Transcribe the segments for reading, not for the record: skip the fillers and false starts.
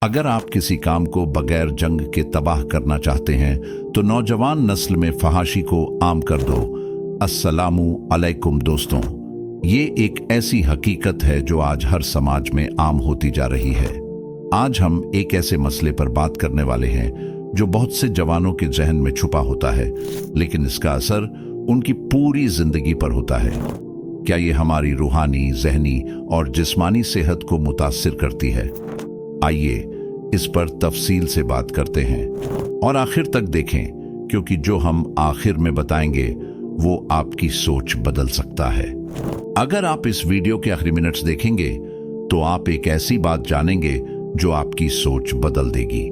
अगर आप किसी काम को बगैर जंग के तबाह करना चाहते हैं तो नौजवान नस्ल में फहाशी को आम कर दो। अस्सलामु अलैकुम दोस्तों, ये एक ऐसी हकीकत है जो आज हर समाज में आम होती जा रही है। आज हम एक ऐसे मसले पर बात करने वाले हैं जो बहुत से जवानों के जहन में छुपा होता है, लेकिन इसका असर उनकी पूरी जिंदगी पर होता है। क्या ये हमारी रूहानी, जहनी और जिस्मानी सेहत को मुतासिर करती है? आइए इस पर तफसील से बात करते हैं और आखिर तक देखें, क्योंकि जो हम आखिर में बताएंगे वो आपकी सोच बदल सकता है। अगर आप इस वीडियो के आखिरी मिनट्स देखेंगे तो आप एक ऐसी बात जानेंगे जो आपकी सोच बदल देगी।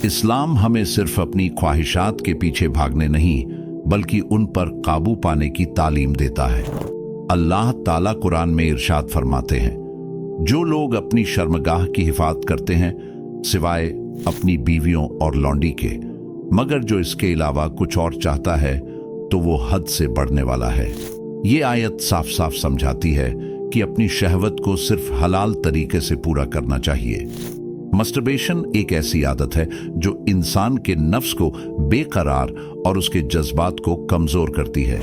इस्लाम हमें सिर्फ अपनी ख्वाहिशात के पीछे भागने नहीं, बल्कि उन पर काबू पाने की तालीम देता है। अल्लाह ताला कुरान में इरशाद फरमाते हैं, जो लोग अपनी शर्मगाह की हिफाजत करते हैं सिवाय अपनी बीवियों और लौंडी के, मगर जो इसके अलावा कुछ और चाहता है तो वो हद से बढ़ने वाला है। ये आयत साफ साफ समझाती है कि अपनी शहवत को सिर्फ हलाल तरीके से पूरा करना चाहिए। मस्टरबेशन एक ऐसी आदत है जो इंसान के नफ्स को बेकरार और उसके जज्बात को कमजोर करती है।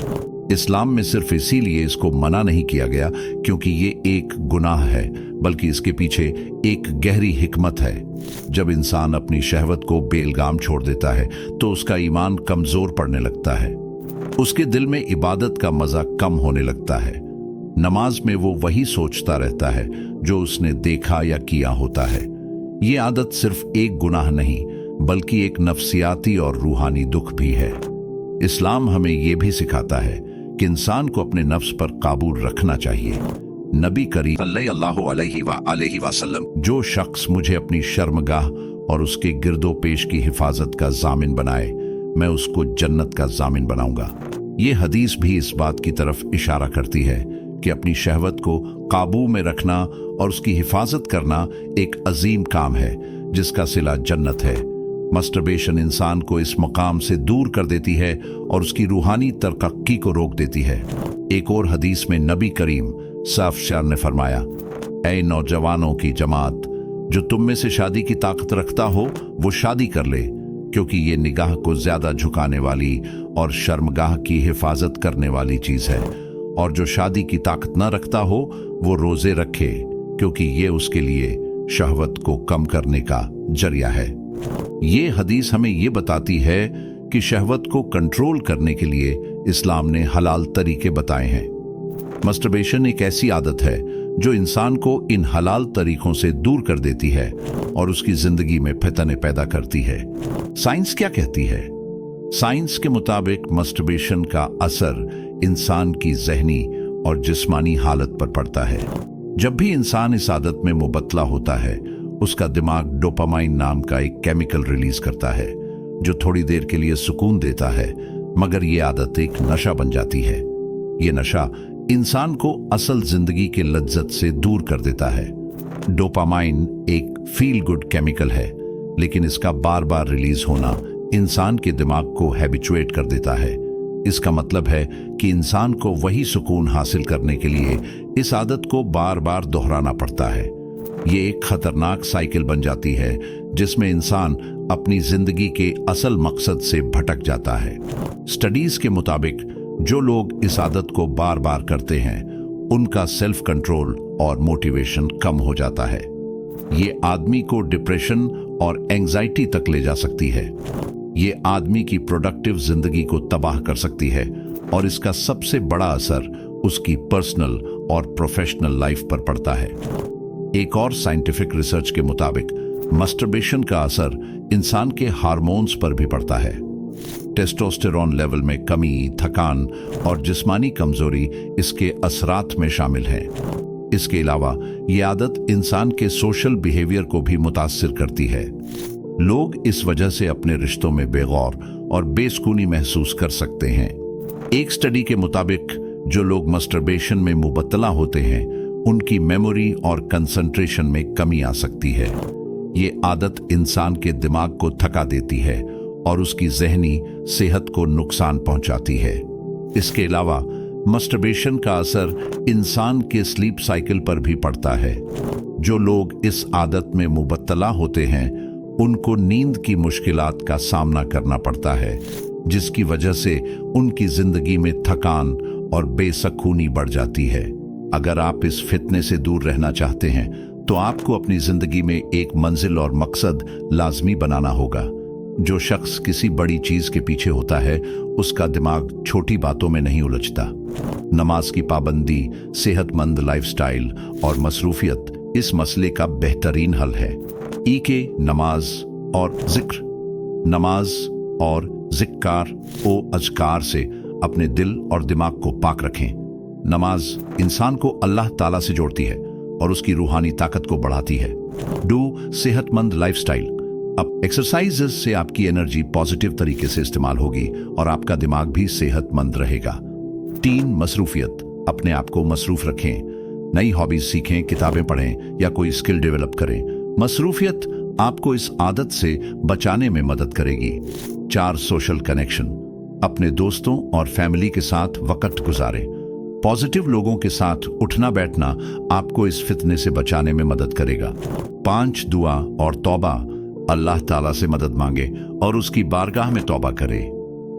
इस्लाम में सिर्फ इसीलिए इसको मना नहीं किया गया क्योंकि ये एक गुनाह है, बल्कि इसके पीछे एक गहरी हिकमत है। जब इंसान अपनी शहवत को बेलगाम छोड़ देता है तो उसका ईमान कमजोर पड़ने लगता है। उसके दिल में इबादत का मजा कम होने लगता है। नमाज में वो वही सोचता रहता है जो उसने देखा या किया होता है। ये आदत सिर्फ एक गुनाह नहीं, बल्कि एक नफ्सियाती और रूहानी दुख भी है। इस्लाम हमें यह भी सिखाता है कि इंसान को अपने नफ्स पर काबू रखना चाहिए। नबी करीम सल्लल्लाहु अलैहि वसल्लम, जो शख्स मुझे अपनी शर्मगाह और उसके गिरदो पेश की हिफाजत का जामिन बनाए, मैं उसको जन्नत का जामिन बनाऊंगा। ये हदीस भी इस बात की तरफ इशारा करती है कि अपनी शहवत को काबू में रखना और उसकी हिफाजत करना एक अजीम काम है जिसका सिला जन्नत है। मस्टरबेशन इंसान को इस मकाम से दूर कर देती है और उसकी रूहानी तरक्की को रोक देती है। एक और हदीस में नबी करीम साफ ने फरमाया, ऐ नौजवानों की जमात, जो तुम में से शादी की ताकत रखता हो वो शादी कर ले, क्योंकि ये निगाह को ज्यादा झुकाने वाली और शर्मगाह की हिफाजत करने वाली चीज है। और जो शादी की ताकत न रखता हो वो रोजे रखे, क्योंकि ये उसके लिए शहवत को कम करने का जरिया है। ये हदीस हमें ये बताती है कि शहवत को कंट्रोल करने के लिए इस्लाम ने हलाल तरीके बताए हैं। मस्टरबेशन एक ऐसी आदत है जो इंसान को इन हलाल तरीकों से दूर कर देती है और उसकी जिंदगी में फितने पैदा करती है। साइंस क्या कहती है? साइंस के मुताबिक मस्टरबेशन का असर इंसान की जहनी और जिस्मानी हालत पर पड़ता है। जब भी इंसान इस आदत में मुबतला होता है, उसका दिमाग डोपामाइन नाम का एक केमिकल रिलीज करता है जो थोड़ी देर के लिए सुकून देता है, मगर ये आदत एक नशा बन जाती है। ये नशा इंसान को असल जिंदगी के लज्जत से दूर कर देता है। डोपामाइन एक फील गुड केमिकल है, लेकिन इसका बार बार रिलीज होना इंसान के दिमाग को हैबिचुएट कर देता है। इसका मतलब है कि इंसान को वही सुकून हासिल करने के लिए इस आदत को बार बार दोहराना पड़ता है। ये एक खतरनाक साइकिल बन जाती है जिसमें इंसान अपनी जिंदगी के असल मकसद से भटक जाता है। स्टडीज के मुताबिक जो लोग इस आदत को बार बार करते हैं उनका सेल्फ कंट्रोल और मोटिवेशन कम हो जाता है। ये आदमी को डिप्रेशन और एंजाइटी तक ले जा सकती है। ये आदमी की प्रोडक्टिव जिंदगी को तबाह कर सकती है और इसका सबसे बड़ा असर उसकी पर्सनल और प्रोफेशनल लाइफ पर पड़ता है। एक और साइंटिफिक रिसर्च के मुताबिक मस्टरबेशन का असर इंसान के हार्मोन्स पर भी पड़ता है। टेस्टोस्टेरोन लेवल में कमी, थकान और जिस्मानी कमजोरी इसके असरात में शामिल हैं। इसके अलावा ये आदत इंसान के सोशल बिहेवियर को भी मुतासिर करती है। लोग इस वजह से अपने रिश्तों में बेगौर और बेसुकूनी महसूस कर सकते हैं। एक स्टडी के मुताबिक जो लोग मस्टरबेशन में मुबतला होते हैं उनकी मेमोरी और कंसंट्रेशन में कमी आ सकती है। ये आदत इंसान के दिमाग को थका देती है और उसकी जहनी सेहत को नुकसान पहुंचाती है। इसके अलावा मस्टरबेशन का असर इंसान के स्लीप साइकिल पर भी पड़ता है। जो लोग इस आदत में मुबत्तला होते हैं उनको नींद की मुश्किलात का सामना करना पड़ता है, जिसकी वजह से उनकी जिंदगी में थकान और बेसुकूनी बढ़ जाती है। अगर आप इस फितने से दूर रहना चाहते हैं तो आपको अपनी जिंदगी में एक मंजिल और मकसद लाजमी बनाना होगा। जो शख्स किसी बड़ी चीज के पीछे होता है उसका दिमाग छोटी बातों में नहीं उलझता। नमाज की पाबंदी, सेहतमंद लाइफस्टाइल और मसरूफियत इस मसले का बेहतरीन हल है। के नमाज और जिक्र। नमाज और जिक्कार ओ अज़कार से अपने दिल और दिमाग को पाक रखें। नमाज इंसान को अल्लाह ताला से जोड़ती है और उसकी रूहानी ताकत को बढ़ाती है। डू सेहतमंद लाइफस्टाइल। अब एक्सरसाइजेस से आपकी एनर्जी पॉजिटिव तरीके से इस्तेमाल होगी और आपका दिमाग भी सेहतमंद रहेगा। 3 मसरूफियत। अपने आप को मसरूफ रखें। नई हॉबीज सीखें, किताबें पढ़ें या कोई स्किल डेवलप करें। मसरूफियत आपको इस आदत से बचाने में मदद करेगी। 4 सोशल कनेक्शन। अपने दोस्तों और फैमिली के साथ वक्त गुजारें। पॉजिटिव लोगों के साथ उठना बैठना आपको इस फितने से बचाने में मदद करेगा। 5 दुआ और तौबा। अल्लाह ताला से मदद मांगे और उसकी बारगाह में तौबा करे।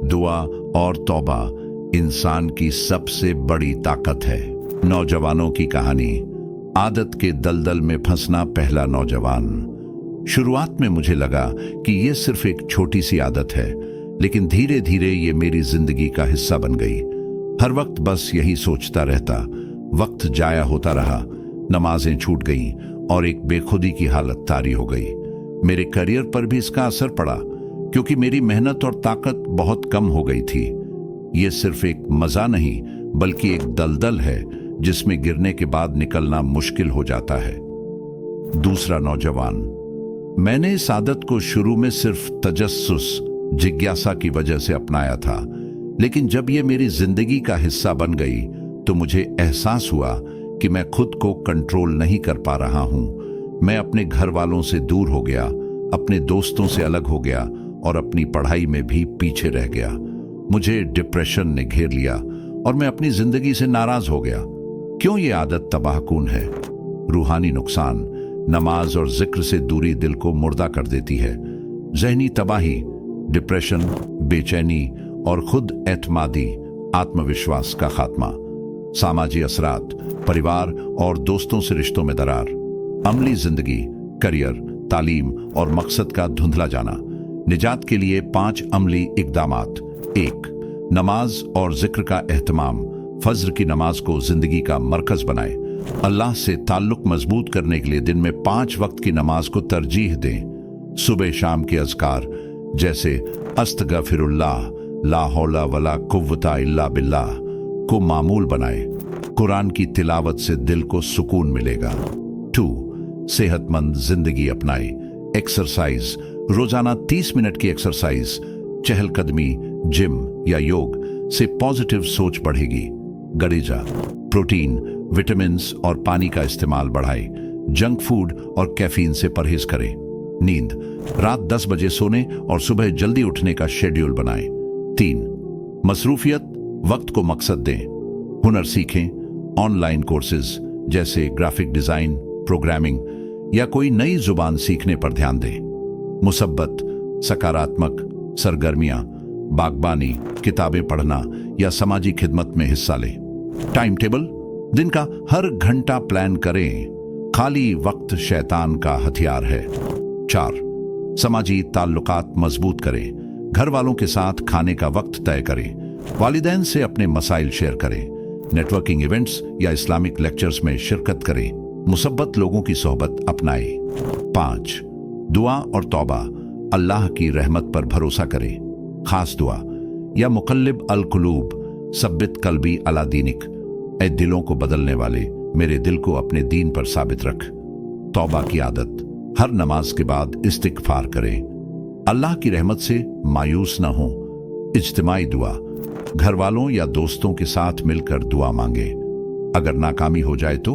दुआ और तौबा इंसान की सबसे बड़ी ताकत है। नौजवानों की कहानी। आदत के दलदल में फंसना पहला नौजवान। शुरुआत में मुझे लगा कि यह सिर्फ एक छोटी सी आदत है, लेकिन धीरे धीरे ये मेरी जिंदगी का हिस्सा बन गई। हर वक्त बस यही सोचता रहता। वक्त जाया होता रहा, नमाजें छूट गईं और एक बेखुदी की हालत तारी हो गई। मेरे करियर पर भी इसका असर पड़ा, क्योंकि मेरी मेहनत और ताकत बहुत कम हो गई थी। ये सिर्फ एक मजा नहीं, बल्कि एक दलदल है जिसमें गिरने के बाद निकलना मुश्किल हो जाता है। दूसरा नौजवान। मैंने इस आदत को शुरू में सिर्फ तजस्सुस, जिज्ञासा की वजह से अपनाया था, लेकिन जब ये मेरी जिंदगी का हिस्सा बन गई तो मुझे एहसास हुआ कि मैं खुद को कंट्रोल नहीं कर पा रहा हूं। मैं अपने घर वालों से दूर हो गया, अपने दोस्तों से अलग हो गया और अपनी पढ़ाई में भी पीछे रह गया। मुझे डिप्रेशन ने घेर लिया और मैं अपनी जिंदगी से नाराज हो गया। क्यों ये आदत तबाहकुन है? रूहानी नुकसान। नमाज और जिक्र से दूरी दिल को मुर्दा कर देती है। जहनी तबाही, डिप्रेशन, बेचैनी और खुद एतमादी, आत्मविश्वास का खात्मा। सामाजिक असरात। परिवार और दोस्तों से रिश्तों में दरार। अमली जिंदगी, करियर, तालीम और मकसद का धुंधला जाना। निजात के लिए 5 अमली इकदामात। 1. नमाज और जिक्र का एहतमाम। फज्र की नमाज को जिंदगी का मरकज बनाएं। अल्लाह से ताल्लुक मजबूत करने के लिए दिन में 5 वक्त की नमाज को तरजीह दें। सुबह शाम के अज़कार जैसे अस्तगफिरुल्लाह, ला हौला वला कुव्वता इल्ला बिल्लाह को मामूल बनाएं। कुरान की तिलावत से दिल को सुकून मिलेगा। 2. सेहतमंद जिंदगी अपनाएं। एक्सरसाइज। रोजाना 30 मिनट की एक्सरसाइज, चहलकदमी, जिम या योग से पॉजिटिव सोच बढ़ेगी। गरीजा। प्रोटीन, विटामिन और पानी का इस्तेमाल बढ़ाएं। जंक फूड और कैफीन से परहेज करें। नींद। रात 10 बजे सोने और सुबह जल्दी उठने का शेड्यूल बनाएं। 3. मसरूफियत। वक्त को मकसद दें। हुनर सीखें। ऑनलाइन कोर्सेज जैसे ग्राफिक डिजाइन, प्रोग्रामिंग या कोई नई जुबान सीखने पर ध्यान दें। मुसब्बत। सकारात्मक सरगर्मियां, बागबानी, किताबें पढ़ना या समाजी खिदमत में हिस्सा लें। Time table. दिन का हर घंटा प्लान करें। खाली वक्त शैतान का हथियार है। 4. समाजी ताल्लुकात मजबूत करें। घर वालों के साथ खाने का वक्त तय करें। वालिदैन से अपने मसाइल शेयर करें। नेटवर्किंग इवेंट्स या इस्लामिक लेक्चर्स में शिरकत करें। मुसब्बत लोगों की सोहबत अपनाएं। 5. दुआ और तौबा। अल्लाह की रहमत पर भरोसा करें। खास दुआ या मुकल्लिब अल कुलूब, सब्बित कल्बी अला दीनिक। ऐ दिलों को बदलने वाले, मेरे दिल को अपने दीन पर साबित रख। तौबा की आदत। हर नमाज के बाद इस्तिगफार करें। अल्लाह की रहमत से मायूस न हो। इज्तिमाई दुआ। घर वालों या दोस्तों के साथ मिलकर दुआ मांगे। अगर नाकामी हो जाए तो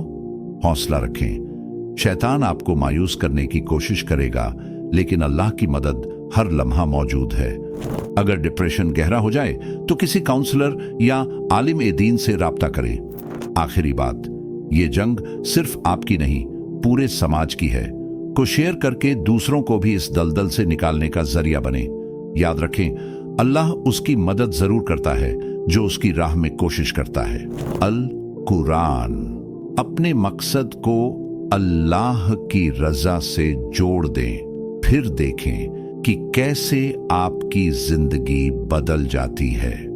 हौसला रखें। शैतान आपको मायूस करने की कोशिश करेगा, लेकिन अल्लाह की मदद हर लम्हा मौजूद है। अगर डिप्रेशन गहरा हो जाए तो किसी काउंसलर या आलिम ए दीन से राब्ता करें। आखिरी बात, ये जंग सिर्फ आपकी नहीं, पूरे समाज की है, को शेयर करके दूसरों को भी इस दलदल से निकालने का जरिया बने। याद रखें, अल्लाह उसकी मदद जरूर करता है जो उसकी राह में कोशिश करता है। अल कुरान। अपने मकसद को अल्लाह की रजा से जोड़ दें, फिर देखें कि कैसे आपकी जिंदगी बदल जाती है।